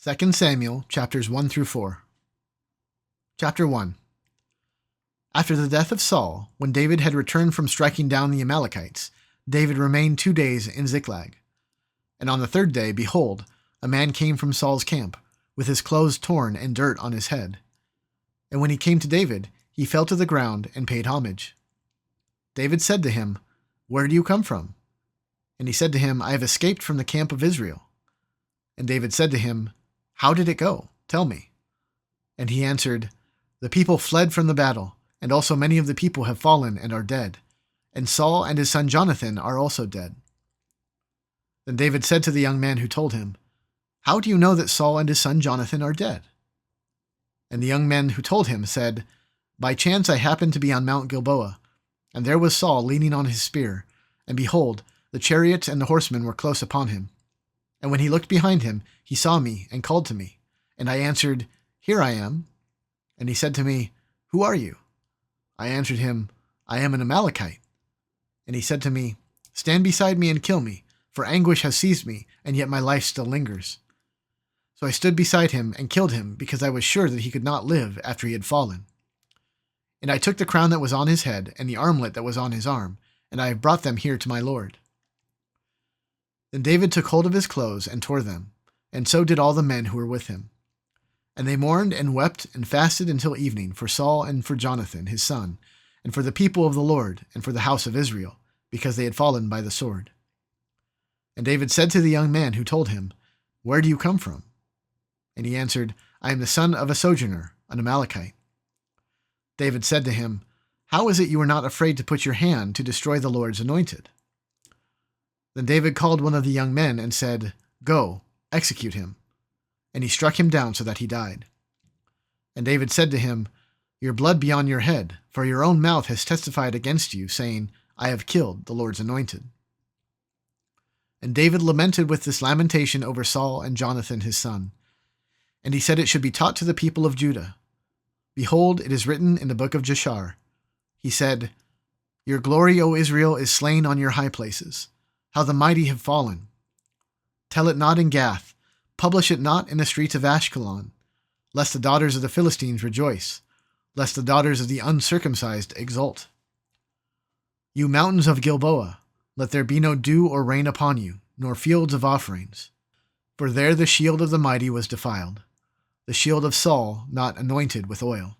2 Samuel chapters 1 through 4. Chapter 1. After the death of Saul, when David had returned from striking down the Amalekites, David remained 2 days in Ziklag. And on the 3rd day, behold, a man came from Saul's camp, with his clothes torn and dirt on his head. And when he came to David, he fell to the ground and paid homage. David said to him, "Where do you come from?" And he said to him, "I have escaped from the camp of Israel." And David said to him, "How did it go? Tell me." And he answered, "The people fled from the battle, and also many of the people have fallen and are dead. And Saul and his son Jonathan are also dead." Then David said to the young man who told him, "How do you know that Saul and his son Jonathan are dead?" And the young man who told him said, "By chance I happened to be on Mount Gilboa, and there was Saul leaning on his spear, and behold, the chariots and the horsemen were close upon him. And when he looked behind him, he saw me and called to me. And I answered, 'Here I am.' And he said to me, 'Who are you?' I answered him, 'I am an Amalekite.' And he said to me, 'Stand beside me and kill me, for anguish has seized me, and yet my life still lingers.' So I stood beside him and killed him, because I was sure that he could not live after he had fallen. And I took the crown that was on his head and the armlet that was on his arm, and I have brought them here to my lord." Then David took hold of his clothes and tore them, and so did all the men who were with him. And they mourned and wept and fasted until evening for Saul and for Jonathan his son, and for the people of the Lord and for the house of Israel, because they had fallen by the sword. And David said to the young man who told him, "Where do you come from?" And he answered, "I am the son of a sojourner, an Amalekite." David said to him, "How is it you are not afraid to put your hand to destroy the Lord's anointed?" Then David called one of the young men and said, "Go, execute him." And he struck him down so that he died. And David said to him, "Your blood be on your head, for your own mouth has testified against you, saying, 'I have killed the Lord's anointed.'" And David lamented with this lamentation over Saul and Jonathan his son. And he said it should be taught to the people of Judah. "Behold, it is written in the book of Jashar." He said, "Your glory, O Israel, is slain on your high places. How the mighty have fallen. Tell it not in Gath, publish it not in the streets of Ashkelon, lest the daughters of the Philistines rejoice, lest the daughters of the uncircumcised exult. You mountains of Gilboa, let there be no dew or rain upon you, nor fields of offerings. For there the shield of the mighty was defiled, the shield of Saul not anointed with oil.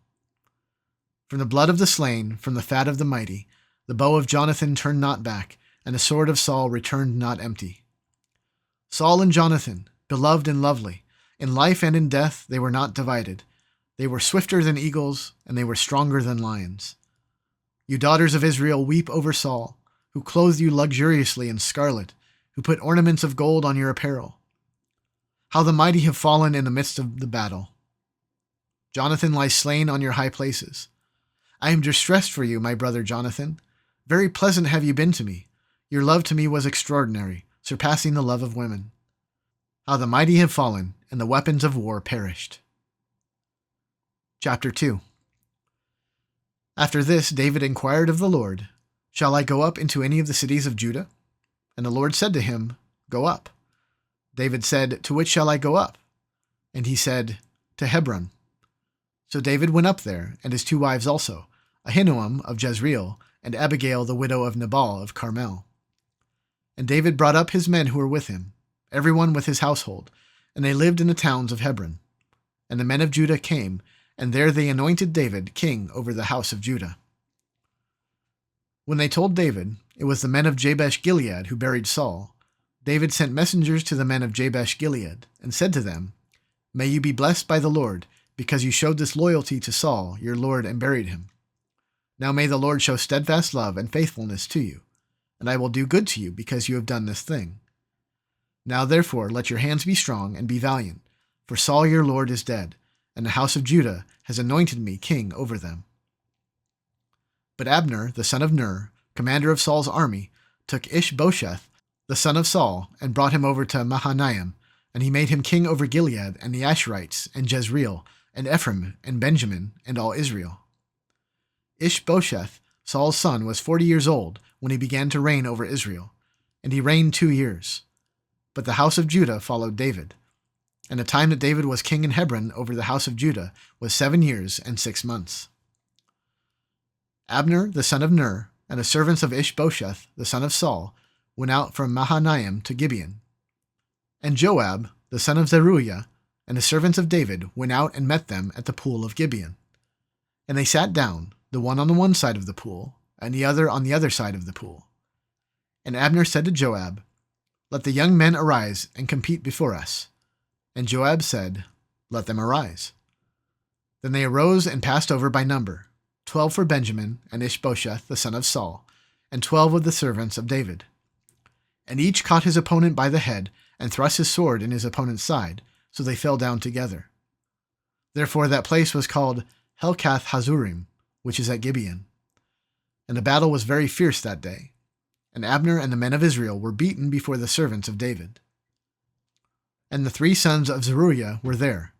From the blood of the slain, from the fat of the mighty, the bow of Jonathan turned not back, and the sword of Saul returned not empty. Saul and Jonathan, beloved and lovely, in life and in death they were not divided. They were swifter than eagles, and they were stronger than lions. You daughters of Israel, weep over Saul, who clothed you luxuriously in scarlet, who put ornaments of gold on your apparel. How the mighty have fallen in the midst of the battle. Jonathan lies slain on your high places. I am distressed for you, my brother Jonathan. Very pleasant have you been to me. Your love to me was extraordinary, surpassing the love of women. How the mighty have fallen, and the weapons of war perished. Chapter 2. After this David inquired of the Lord, "Shall I go up into any of the cities of Judah?" And the Lord said to him, "Go up." David said, "To which shall I go up?" And he said, "To Hebron." So David went up there, and his 2 wives also, Ahinoam of Jezreel, and Abigail the widow of Nabal of Carmel. And David brought up his men who were with him, every one with his household, and they lived in the towns of Hebron. And the men of Judah came, and there they anointed David king over the house of Judah. When they told David, it was the men of Jabesh Gilead who buried Saul, David sent messengers to the men of Jabesh Gilead, and said to them, "May you be blessed by the Lord, because you showed this loyalty to Saul, your lord, and buried him. Now may the Lord show steadfast love and faithfulness to you, and I will do good to you because you have done this thing. Now therefore let your hands be strong and be valiant, for Saul your lord is dead, and the house of Judah has anointed me king over them." But Abner, the son of Ner, commander of Saul's army, took Ishbosheth, the son of Saul, and brought him over to Mahanaim, and he made him king over Gilead and the Asherites and Jezreel and Ephraim and Benjamin and all Israel. Ishbosheth, Saul's son, was 40 years old when he began to reign over Israel, and he reigned 2 years. But the house of Judah followed David. And the time that David was king in Hebron over the house of Judah was 7 years and 6 months. Abner the son of Ner, and the servants of Ishbosheth the son of Saul, went out from Mahanaim to Gibeon. And Joab the son of Zeruiah, and the servants of David went out and met them at the pool of Gibeon. And they sat down, the one on the one side of the pool, and the other on the other side of the pool. And Abner said to Joab, "Let the young men arise and compete before us." And Joab said, "Let them arise." Then they arose and passed over by number, 12 for Benjamin and Ishbosheth the son of Saul, and 12 of the servants of David. And each caught his opponent by the head, and thrust his sword in his opponent's side, so they fell down together. Therefore that place was called Helkath Hazurim, which is at Gibeon. And the battle was very fierce that day, and Abner and the men of Israel were beaten before the servants of David. And the 3 sons of Zeruiah were there,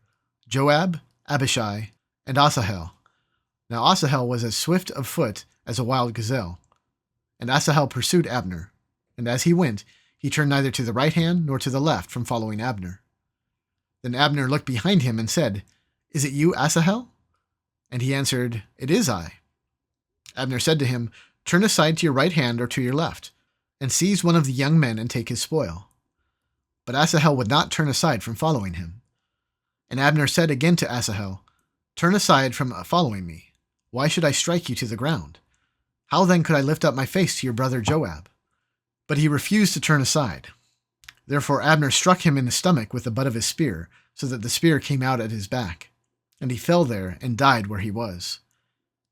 Joab, Abishai, and Asahel. Now Asahel was as swift of foot as a wild gazelle. And Asahel pursued Abner, and as he went, he turned neither to the right hand nor to the left from following Abner. Then Abner looked behind him and said, "Is it you, Asahel?" And he answered, "It is I." Abner said to him, "Turn aside to your right hand or to your left, and seize one of the young men and take his spoil." But Asahel would not turn aside from following him. And Abner said again to Asahel, "Turn aside from following me. Why should I strike you to the ground? How then could I lift up my face to your brother Joab?" But he refused to turn aside. Therefore Abner struck him in the stomach with the butt of his spear, so that the spear came out at his back. And he fell there and died where he was.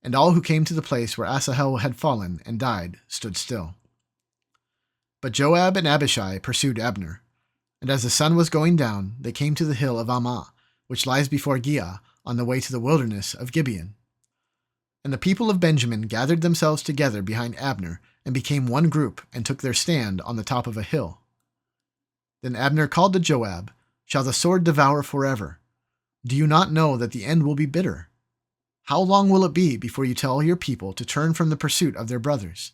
And all who came to the place where Asahel had fallen and died stood still. But Joab and Abishai pursued Abner. And as the sun was going down, they came to the hill of Ammah, which lies before Giah, on the way to the wilderness of Gibeon. And the people of Benjamin gathered themselves together behind Abner, and became one group, and took their stand on the top of a hill. Then Abner called to Joab, "Shall the sword devour forever? Do you not know that the end will be bitter? How long will it be before you tell your people to turn from the pursuit of their brothers?"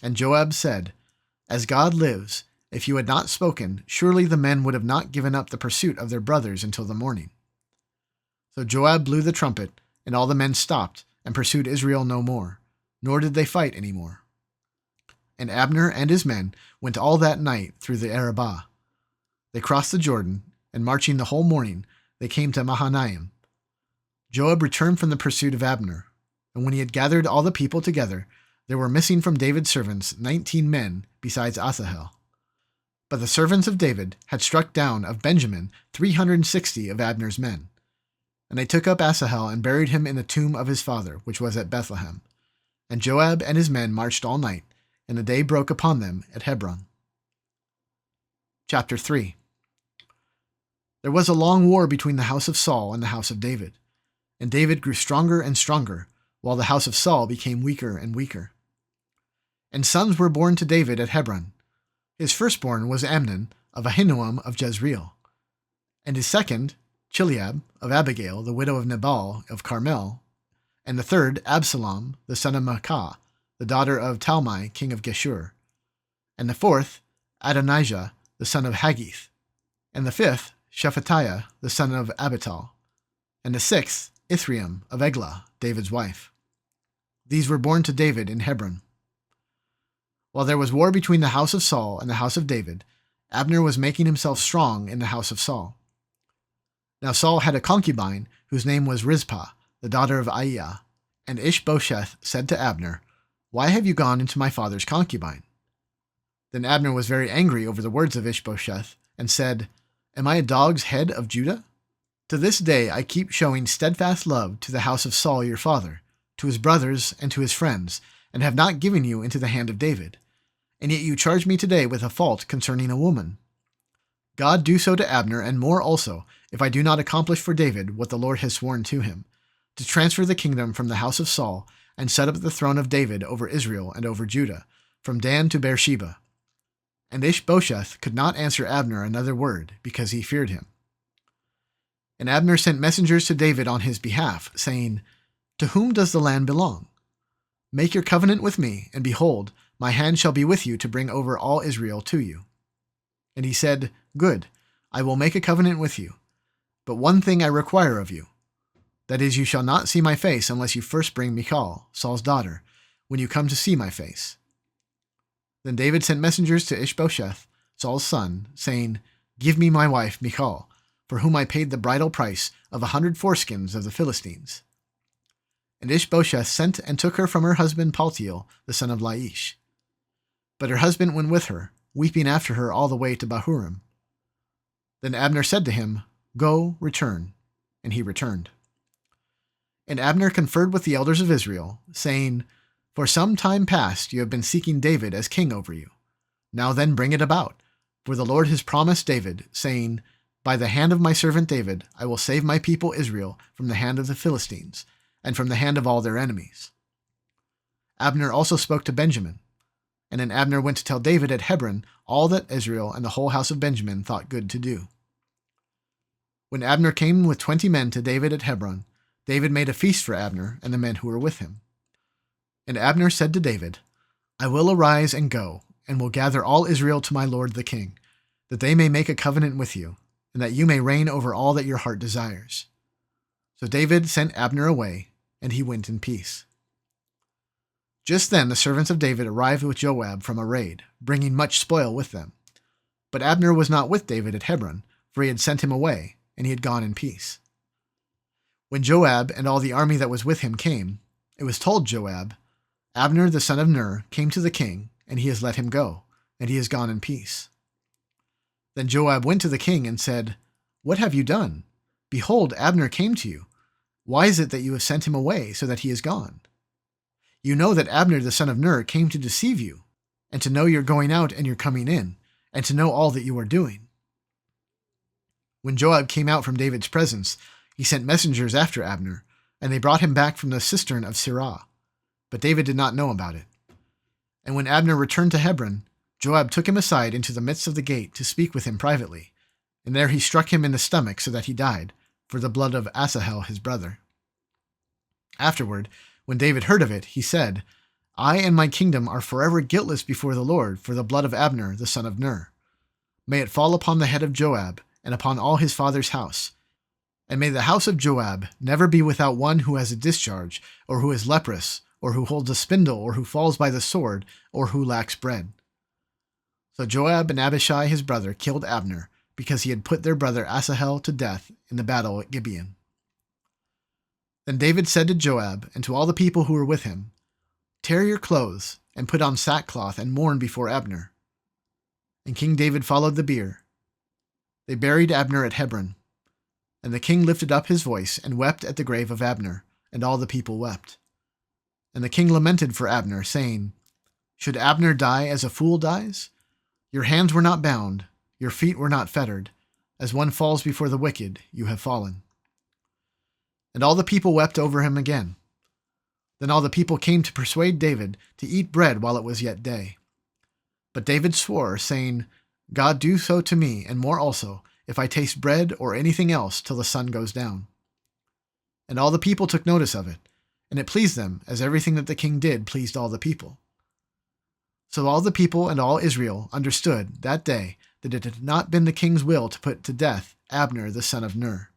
And Joab said, "As God lives, if you had not spoken, surely the men would have not given up the pursuit of their brothers until the morning." So Joab blew the trumpet, and all the men stopped, and pursued Israel no more, nor did they fight any more. And Abner and his men went all that night through the Arabah. They crossed the Jordan, and marching the whole morning, they came to Mahanaim. Joab returned from the pursuit of Abner, and when he had gathered all the people together, there were missing from David's servants 19 men besides Asahel. But the servants of David had struck down of Benjamin 360 of Abner's men. And they took up Asahel and buried him in the tomb of his father, which was at Bethlehem. And Joab and his men marched all night, and the day broke upon them at Hebron. Chapter 3. There was a long war between the house of Saul and the house of David, and David grew stronger and stronger, while the house of Saul became weaker and weaker. And sons were born to David at Hebron. His firstborn was Amnon of Ahinoam of Jezreel, and his second, Chileab of Abigail, the widow of Nabal of Carmel, and the third, Absalom, the son of Maacah, the daughter of Talmai, king of Geshur, and the fourth, Adonijah, the son of Haggith, and the fifth, Shephatiah, the son of Abital, and the sixth, Ithream of Eglah, David's wife. These were born to David in Hebron. While there was war between the house of Saul and the house of David, Abner was making himself strong in the house of Saul. Now Saul had a concubine whose name was Rizpah, the daughter of Aiah, and Ishbosheth said to Abner, "Why have you gone into my father's concubine?" Then Abner was very angry over the words of Ishbosheth, and said, "Am I a dog's head of Judah? To this day I keep showing steadfast love to the house of Saul your father, to his brothers and to his friends, and have not given you into the hand of David. And yet you charge me today with a fault concerning a woman. God do so to Abner, and more also, if I do not accomplish for David what the Lord has sworn to him, to transfer the kingdom from the house of Saul, and set up the throne of David over Israel and over Judah, from Dan to Beersheba." And Ishbosheth could not answer Abner another word, because he feared him. And Abner sent messengers to David on his behalf, saying, "To whom does the land belong? Make your covenant with me, and behold, my hand shall be with you to bring over all Israel to you." And he said, "Good, I will make a covenant with you, but one thing I require of you. That is, you shall not see my face unless you first bring Michal, Saul's daughter, when you come to see my face." Then David sent messengers to Ishbosheth, Saul's son, saying, "Give me my wife Michal, for whom I paid the bridal price of 100 foreskins of the Philistines." And Ishbosheth sent and took her from her husband Paltiel, the son of Laish. But her husband went with her, weeping after her all the way to Bahurim. Then Abner said to him, "Go, return." And he returned. And Abner conferred with the elders of Israel, saying, "For some time past you have been seeking David as king over you. Now then bring it about, for the Lord has promised David, saying, 'By the hand of my servant David I will save my people Israel from the hand of the Philistines, and from the hand of all their enemies.'" Abner also spoke to Benjamin. And then Abner went to tell David at Hebron all that Israel and the whole house of Benjamin thought good to do. When Abner came with 20 men to David at Hebron, David made a feast for Abner and the men who were with him. And Abner said to David, "I will arise and go, and will gather all Israel to my lord the king, that they may make a covenant with you, and that you may reign over all that your heart desires." So David sent Abner away, and he went in peace. Just then the servants of David arrived with Joab from a raid, bringing much spoil with them. But Abner was not with David at Hebron, for he had sent him away, and he had gone in peace. When Joab and all the army that was with him came, it was told Joab, "Abner the son of Ner came to the king, and he has let him go, and he has gone in peace." Then Joab went to the king and said, "What have you done? Behold, Abner came to you. Why is it that you have sent him away so that he is gone? You know that Abner the son of Ner came to deceive you, and to know your going out and your coming in, and to know all that you are doing." When Joab came out from David's presence, he sent messengers after Abner, and they brought him back from the cistern of Sirah. But David did not know about it. And when Abner returned to Hebron, Joab took him aside into the midst of the gate to speak with him privately, and there he struck him in the stomach so that he died, for the blood of Asahel his brother. Afterward, when David heard of it, he said, "I and my kingdom are forever guiltless before the Lord for the blood of Abner the son of Ner. May it fall upon the head of Joab, and upon all his father's house. And may the house of Joab never be without one who has a discharge, or who is leprous, or who holds a spindle, or who falls by the sword, or who lacks bread." So Joab and Abishai his brother killed Abner, because he had put their brother Asahel to death in the battle at Gibeon. Then David said to Joab and to all the people who were with him, "Tear your clothes, and put on sackcloth, and mourn before Abner." And King David followed the bier. They buried Abner at Hebron. And the king lifted up his voice and wept at the grave of Abner, and all the people wept. And the king lamented for Abner, saying, "Should Abner die as a fool dies? Your hands were not bound, your feet were not fettered. As one falls before the wicked, you have fallen." And all the people wept over him again. Then all the people came to persuade David to eat bread while it was yet day. But David swore, saying, "God do so to me, and more also, if I taste bread or anything else till the sun goes down." And all the people took notice of it, and it pleased them, as everything that the king did pleased all the people. So all the people and all Israel understood that day that it had not been the king's will to put to death Abner the son of Ner.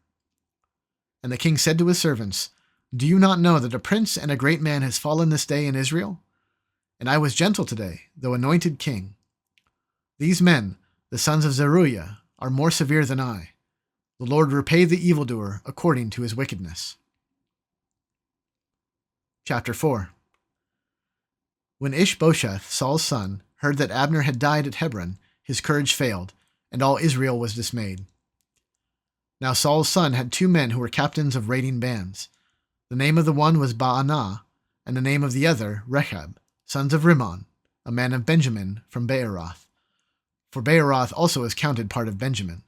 And the king said to his servants, "Do you not know that a prince and a great man has fallen this day in Israel? And I was gentle today, though anointed king. These men, the sons of Zeruiah, are more severe than I. The Lord repay the evildoer according to his wickedness." Chapter 4. When Ishbosheth, Saul's son, heard that Abner had died at Hebron, his courage failed, and all Israel was dismayed. Now Saul's son had 2 men who were captains of raiding bands. The name of the one was Baanah, and the name of the other Rechab, sons of Rimmon, a man of Benjamin from Beeroth. For Beeroth also is counted part of Benjamin.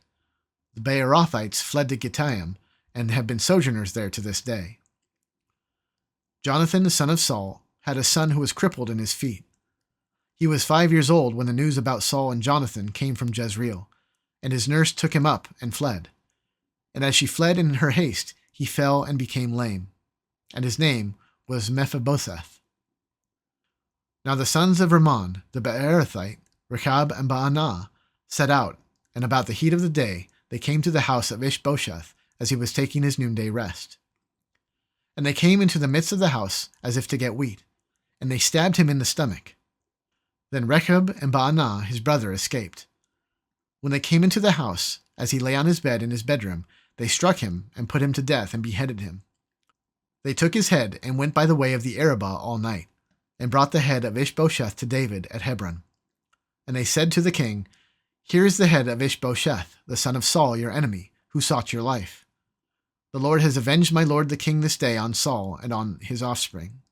The Beerothites fled to Gittaim, and have been sojourners there to this day. Jonathan, the son of Saul, had a son who was crippled in his feet. He was 5 years old when the news about Saul and Jonathan came from Jezreel, and his nurse took him up and fled. And as she fled in her haste, he fell and became lame, and his name was Mephibosheth. Now the sons of Rimmon, the Beerothite, Rechab and Baanah, set out, and about the heat of the day they came to the house of Ishbosheth as he was taking his noonday rest. And they came into the midst of the house as if to get wheat, and they stabbed him in the stomach. Then Rechab and Baanah his brother escaped. When they came into the house, as he lay on his bed in his bedroom, they struck him and put him to death and beheaded him. They took his head and went by the way of the Arabah all night, and brought the head of Ishbosheth to David at Hebron. And they said to the king, "Here is the head of Ishbosheth, the son of Saul your enemy, who sought your life. The Lord has avenged my lord the king this day on Saul and on his offspring."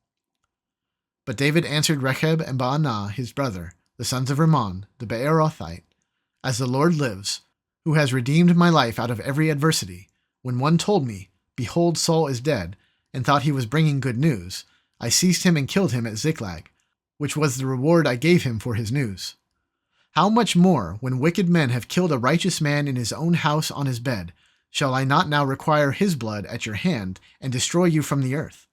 But David answered Rechab and Baanah his brother, the sons of Rimmon, the Beerothite, "As the Lord lives, who has redeemed my life out of every adversity, when one told me, 'Behold, Saul is dead,' and thought he was bringing good news, I seized him and killed him at Ziklag, which was the reward I gave him for his news. How much more, when wicked men have killed a righteous man in his own house on his bed, shall I not now require his blood at your hand and destroy you from the earth?"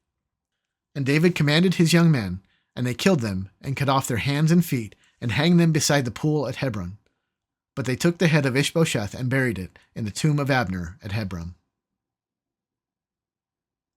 And David commanded his young men, and they killed them and cut off their hands and feet and hanged them beside the pool at Hebron. But they took the head of Ishbosheth and buried it in the tomb of Abner at Hebron.